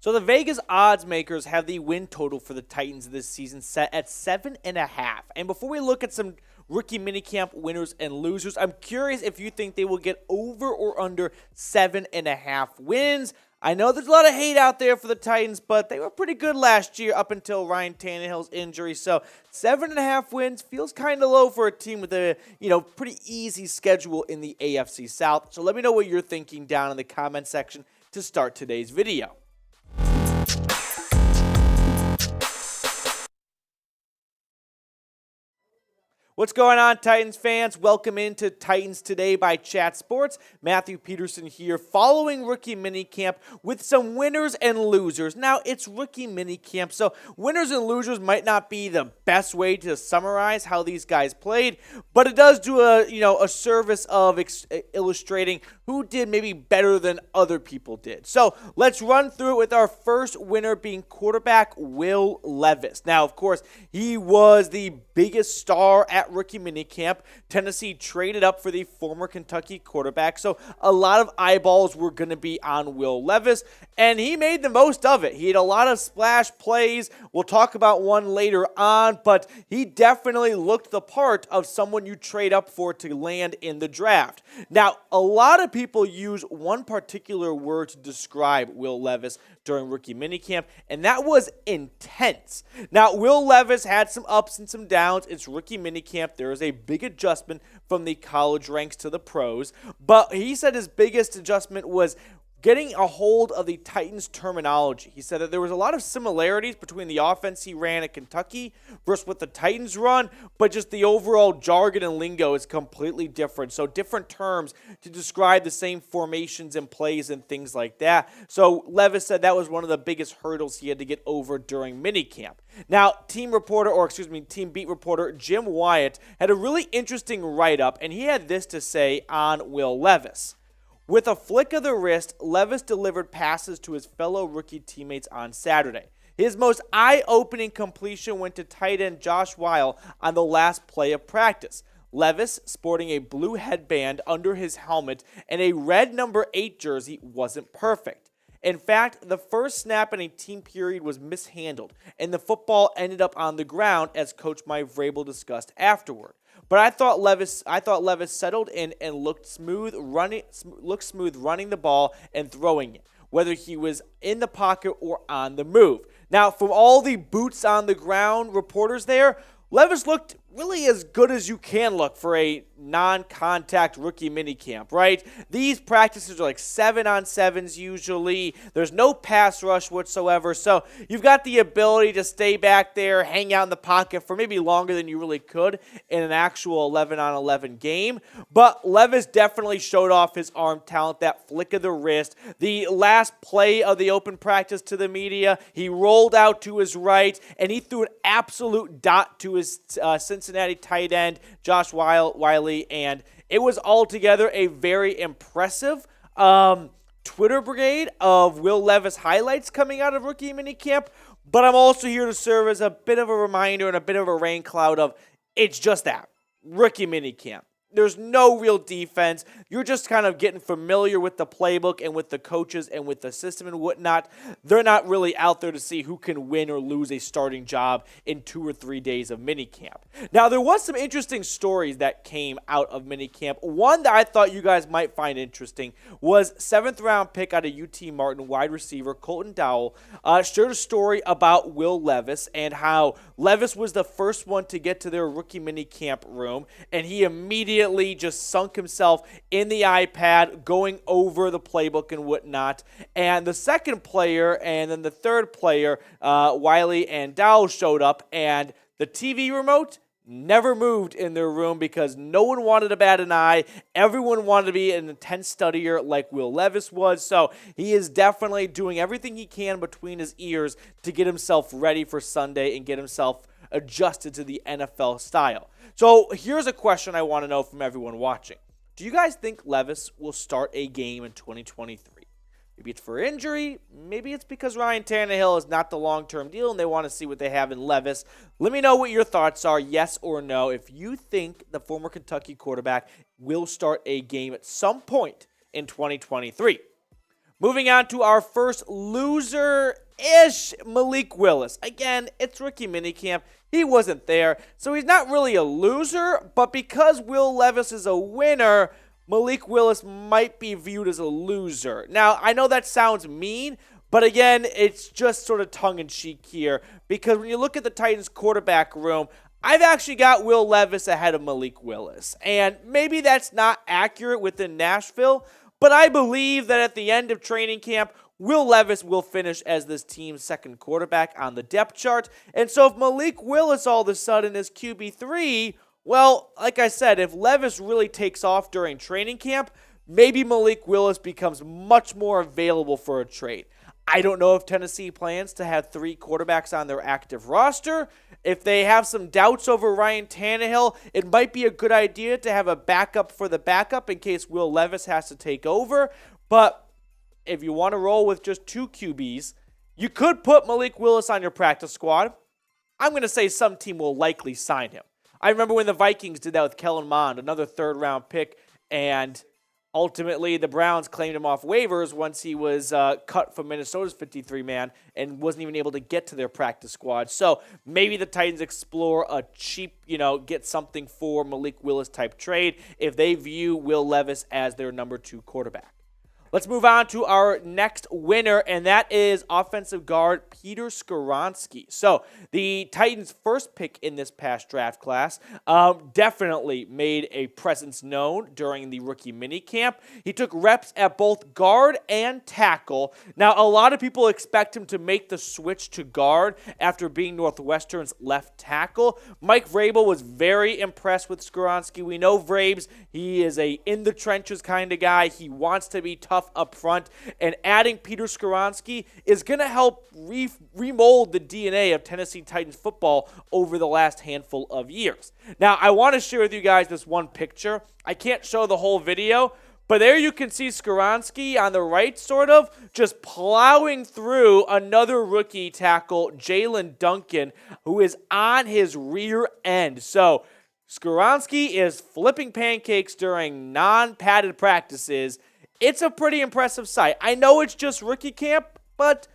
So the Vegas odds makers have the win total for the Titans this season set at 7.5. And before we look at some rookie minicamp winners and losers, I'm curious if you think they will get over or under 7.5 wins. I know there's a lot of hate out there for the Titans, but they were pretty good last year up until Ryan Tannehill's injury. So 7.5 wins feels kind of low for a team with a pretty easy schedule in the AFC South. So let me know what you're thinking down in the comment section to start today's video. What's going on, Titans fans? Welcome into Titans Today by Chat Sports. Matthew Peterson here, following rookie minicamp with some winners and losers. Now, it's rookie minicamp, so winners and losers might not be the best way to summarize how these guys played, but it does do a service of illustrating who did maybe better than other people did. So let's run through it with our first winner being quarterback Will Levis. Now, of course, he was the biggest star at rookie minicamp. Tennessee traded up for the former Kentucky quarterback, so a lot of eyeballs were going to be on Will Levis, and he made the most of it. He had a lot of splash plays. We'll talk about one later on, but he definitely looked the part of someone you trade up for to land in the draft. Now, a lot of people use one particular word to describe Will Levis during rookie minicamp, and that was intense. Now, Will Levis had some ups and some downs. It's rookie minicamp. There is a big adjustment from the college ranks to the pros, but he said his biggest adjustment was getting a hold of the Titans terminology. He said that there was a lot of similarities between the offense he ran at Kentucky versus what the Titans run, but just the overall jargon and lingo is completely different. So different terms to describe the same formations and plays and things like that. So Levis said that was one of the biggest hurdles he had to get over during minicamp. Now, team beat reporter Jim Wyatt had a really interesting write-up, and he had this to say on Will Levis. With a flick of the wrist, Levis delivered passes to his fellow rookie teammates on Saturday. His most eye-opening completion went to tight end Josh Whyle on the last play of practice. Levis, sporting a blue headband under his helmet and a red number 8 jersey, wasn't perfect. In fact, the first snap in a team period was mishandled, and the football ended up on the ground, as Coach Mike Vrabel discussed afterward. But I thought Levis settled in and looked smooth running the ball and throwing it, whether he was in the pocket or on the move. Now, from all the boots on the ground reporters there, Levis looked really as good as you can look for a non-contact rookie minicamp, right? These practices are like 7-on-7s usually. There's no pass rush whatsoever. So you've got the ability to stay back there, hang out in the pocket for maybe longer than you really could in an actual 11-on-11 game. But Levis definitely showed off his arm talent, that flick of the wrist. The last play of the open practice to the media, he rolled out to his right, and he threw an absolute dot to his Cincinnati tight end, Josh Whyle, and it was altogether a very impressive Twitter brigade of Will Levis highlights coming out of rookie minicamp, but I'm also here to serve as a bit of a reminder and a bit of a rain cloud of it's just that, rookie minicamp. There's no real defense. You're just kind of getting familiar with the playbook and with the coaches and with the system and whatnot. They're not really out there to see who can win or lose a starting job in 2 or 3 days of minicamp. Now, there was some interesting stories that came out of minicamp. One that I thought you guys might find interesting was 7th-round pick out of UT Martin wide receiver Colton Dowell shared a story about Will Levis and how Levis was the first one to get to their rookie minicamp room, and he immediately just sunk himself in the iPad, going over the playbook and whatnot. And the second player and then the third player, Whyle and Dowell, showed up, and the TV remote never moved in their room because no one wanted to bat an eye. Everyone wanted to be an intense studier like Will Levis was. So he is definitely doing everything he can between his ears to get himself ready for Sunday and get himself adjusted to the NFL style. So here's a question I want to know from everyone watching. Do you guys think Levis will start a game in 2023? Maybe it's for injury. Maybe it's because Ryan Tannehill is not the long-term deal and they want to see what they have in Levis. Let me know what your thoughts are, yes or no, if you think the former Kentucky quarterback will start a game at some point in 2023. Moving on to our first loser-ish, Malik Willis. Again, it's rookie minicamp. He wasn't there, so he's not really a loser, but because Will Levis is a winner, Malik Willis might be viewed as a loser. Now, I know that sounds mean, but again, it's just sort of tongue-in-cheek here, because when you look at the Titans quarterback room, I've actually got Will Levis ahead of Malik Willis, and maybe that's not accurate within Nashville, but I believe that at the end of training camp, Will Levis will finish as this team's second quarterback on the depth chart. And so if Malik Willis all of a sudden is QB3, well, like I said, if Levis really takes off during training camp, maybe Malik Willis becomes much more available for a trade. I don't know if Tennessee plans to have 3 quarterbacks on their active roster. If they have some doubts over Ryan Tannehill, it might be a good idea to have a backup for the backup in case Will Levis has to take over. But if you want to roll with just 2 QBs, you could put Malik Willis on your practice squad. I'm going to say some team will likely sign him. I remember when the Vikings did that with Kellen Mond, another third-round pick, and ultimately the Browns claimed him off waivers once he was cut from Minnesota's 53-man and wasn't even able to get to their practice squad. So maybe the Titans explore a cheap, get something for Malik Willis type trade if they view Will Levis as their number 2 quarterback. Let's move on to our next winner, and that is offensive guard Peter Skoronski. So the Titans' first pick in this past draft class definitely made a presence known during the rookie minicamp. He took reps at both guard and tackle. Now, a lot of people expect him to make the switch to guard after being Northwestern's left tackle. Mike Vrabel was very impressed with Skoronski. We know Vrabes, he is a in-the-trenches kind of guy. He wants to be tough up front, and adding Peter Skoronski is going to help remold the DNA of Tennessee Titans football over the last handful of years. Now, I want to share with you guys this one picture. I can't show the whole video, but there you can see Skoronski on the right, sort of, just plowing through another rookie tackle, Jalen Duncan, who is on his rear end. So, Skoronski is flipping pancakes during non-padded practices. It's a pretty impressive sight. I know it's just rookie camp, but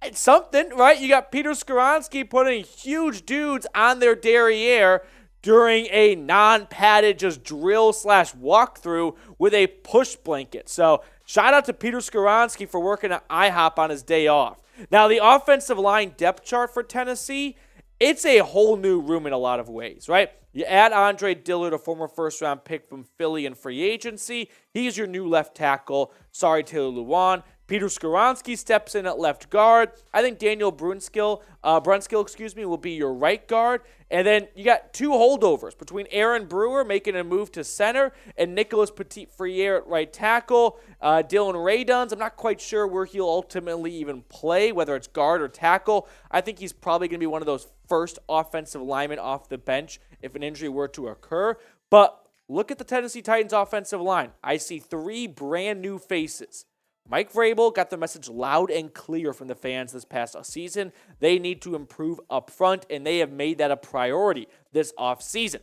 it's something, right? You got Peter Skoronski putting huge dudes on their derriere during a non-padded just drill/walkthrough with a push blanket. So shout out to Peter Skoronski for working at IHOP on his day off. Now, the offensive line depth chart for Tennessee, it's a whole new room in a lot of ways, right? You add Andre Dillard, a former first-round pick from Philly in free agency. He's your new left tackle. Sorry, Taylor Lewan. Peter Skoronski steps in at left guard. I think Daniel Brunskill, will be your right guard. And then you got 2 holdovers between Aaron Brewer making a move to center and Nicholas Petit-Friere at right tackle. Dylan Rayduns, I'm not quite sure where he'll ultimately even play, whether it's guard or tackle. I think he's probably going to be one of those first offensive linemen off the bench if an injury were to occur. But look at the Tennessee Titans offensive line. I see 3 brand new faces. Mike Vrabel got the message loud and clear from the fans this past season. They need to improve up front, and they have made that a priority this offseason.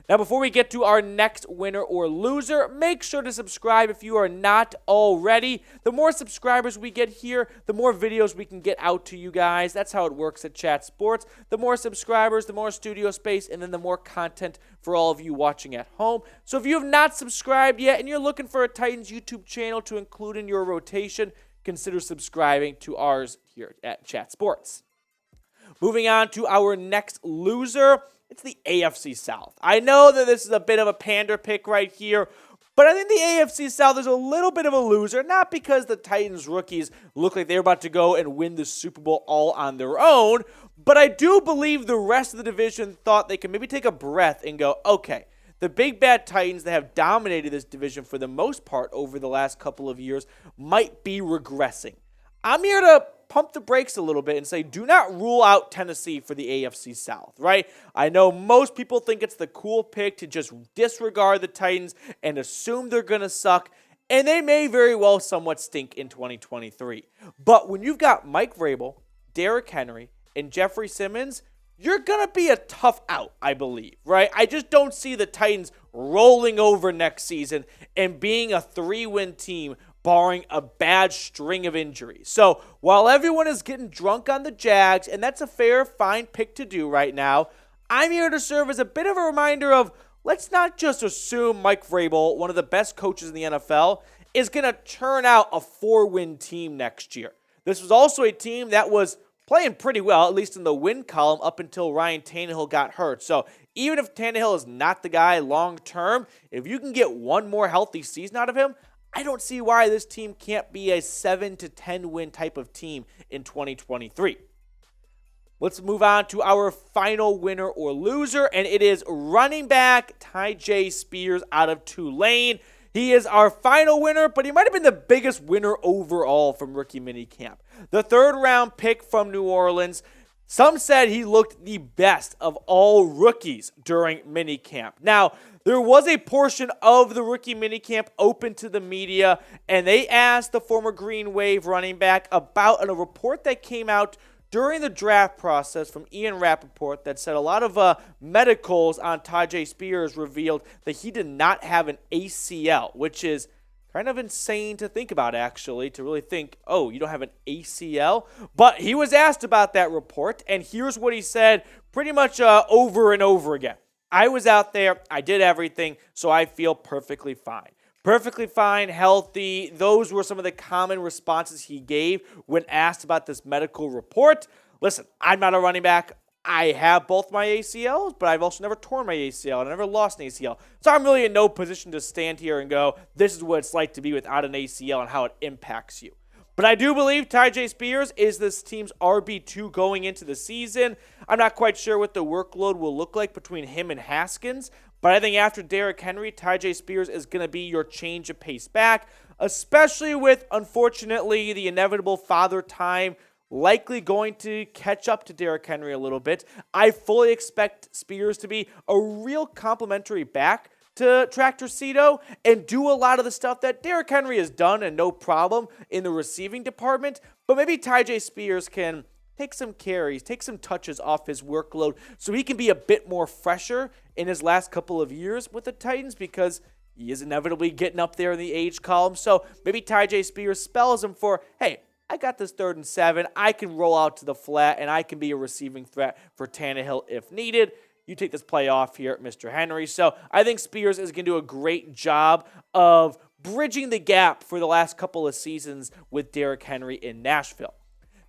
Now, before we get to our next winner or loser, make sure to subscribe if you are not already. The more subscribers we get here, the more videos we can get out to you guys. That's how it works at Chat Sports. The more subscribers, the more studio space, and then the more content for all of you watching at home. So if you have not subscribed yet and you're looking for a Titans YouTube channel to include in your rotation, consider subscribing to ours here at Chat Sports. Moving on to our next loser, it's the AFC South. I know that this is a bit of a pander pick right here, but I think the AFC South is a little bit of a loser, not because the Titans rookies look like they're about to go and win the Super Bowl all on their own, but I do believe the rest of the division thought they could maybe take a breath and go, okay, the big bad Titans that have dominated this division for the most part over the last couple of years might be regressing. I'm here to pump the brakes a little bit and say, do not rule out Tennessee for the AFC South, right? I know most people think it's the cool pick to just disregard the Titans and assume they're going to suck, and they may very well somewhat stink in 2023. But when you've got Mike Vrabel, Derrick Henry, and Jeffrey Simmons, you're going to be a tough out, I believe, right? I just don't see the Titans rolling over next season and being a 3-win team barring a bad string of injuries. So while everyone is getting drunk on the Jags, and that's a fair, fine pick to do right now, I'm here to serve as a bit of a reminder of let's not just assume Mike Vrabel, one of the best coaches in the NFL, is going to turn out a 4-win team next year. This was also a team that was playing pretty well, at least in the win column, up until Ryan Tannehill got hurt. So even if Tannehill is not the guy long term, if you can get one more healthy season out of him, I don't see why this team can't be a 7 to 10 win type of team in 2023. Let's move on to our final winner or loser, and it is running back Tyjae Spears out of Tulane. He is our final winner, but he might have been the biggest winner overall from rookie minicamp. The 3rd-round pick from New Orleans. Some said he looked the best of all rookies during minicamp. Now, there was a portion of the rookie minicamp open to the media, and they asked the former Green Wave running back about a report that came out during the draft process from Ian Rappaport that said a lot of medicals on Tyjae Spears revealed that he did not have an ACL, which is kind of insane to think about, actually, to really think, oh, you don't have an ACL? But he was asked about that report, and here's what he said pretty much over and over again. I was out there, I did everything, so I feel perfectly fine. Perfectly fine, healthy. Those were some of the common responses he gave when asked about this medical report. Listen, I'm not a running back. I have both my ACLs, but I've also never torn my ACL and I never lost an ACL. So I'm really in no position to stand here and go, this is what it's like to be without an ACL and how it impacts you. But I do believe Tyjae Spears is this team's RB2 going into the season. I'm not quite sure what the workload will look like between him and Haskins, but I think after Derrick Henry, Tyjae Spears is going to be your change of pace back, especially with, unfortunately, the inevitable father time likely going to catch up to Derrick Henry a little bit. I fully expect Spears to be a real complimentary back to Tractor Cito and do a lot of the stuff that Derrick Henry has done and no problem in the receiving department, but maybe Tyjae Spears can take some carries, take some touches off his workload so he can be a bit more fresher in his last couple of years with the Titans because he is inevitably getting up there in the age column. So maybe Tyjae Spears spells him for, hey, I got this 3rd and 7. I can roll out to the flat and I can be a receiving threat for Tannehill if needed. You take this play off here, Mr. Henry. So I think Spears is going to do a great job of bridging the gap for the last couple of seasons with Derrick Henry in Nashville.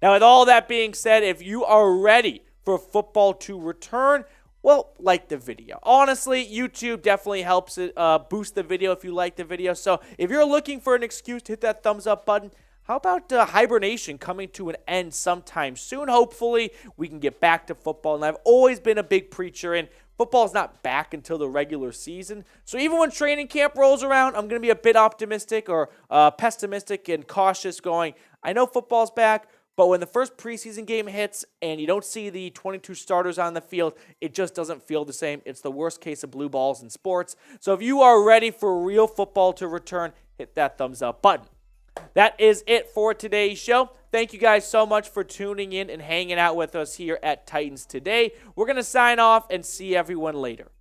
Now, with all that being said, if you are ready for football to return, well, like the video. Honestly, YouTube definitely helps it boost the video if you like the video. So if you're looking for an excuse to hit that thumbs up button, how about hibernation coming to an end sometime soon? Hopefully, we can get back to football. And I've always been a big preacher in football's not back until the regular season. So even when training camp rolls around, I'm going to be a bit optimistic or pessimistic and cautious going, I know football's back, but when the first preseason game hits and you don't see the 22 starters on the field, it just doesn't feel the same. It's the worst case of blue balls in sports. So if you are ready for real football to return, hit that thumbs up button. That is it for today's show. Thank you guys so much for tuning in and hanging out with us here at Titans Today. We're going to sign off and see everyone later.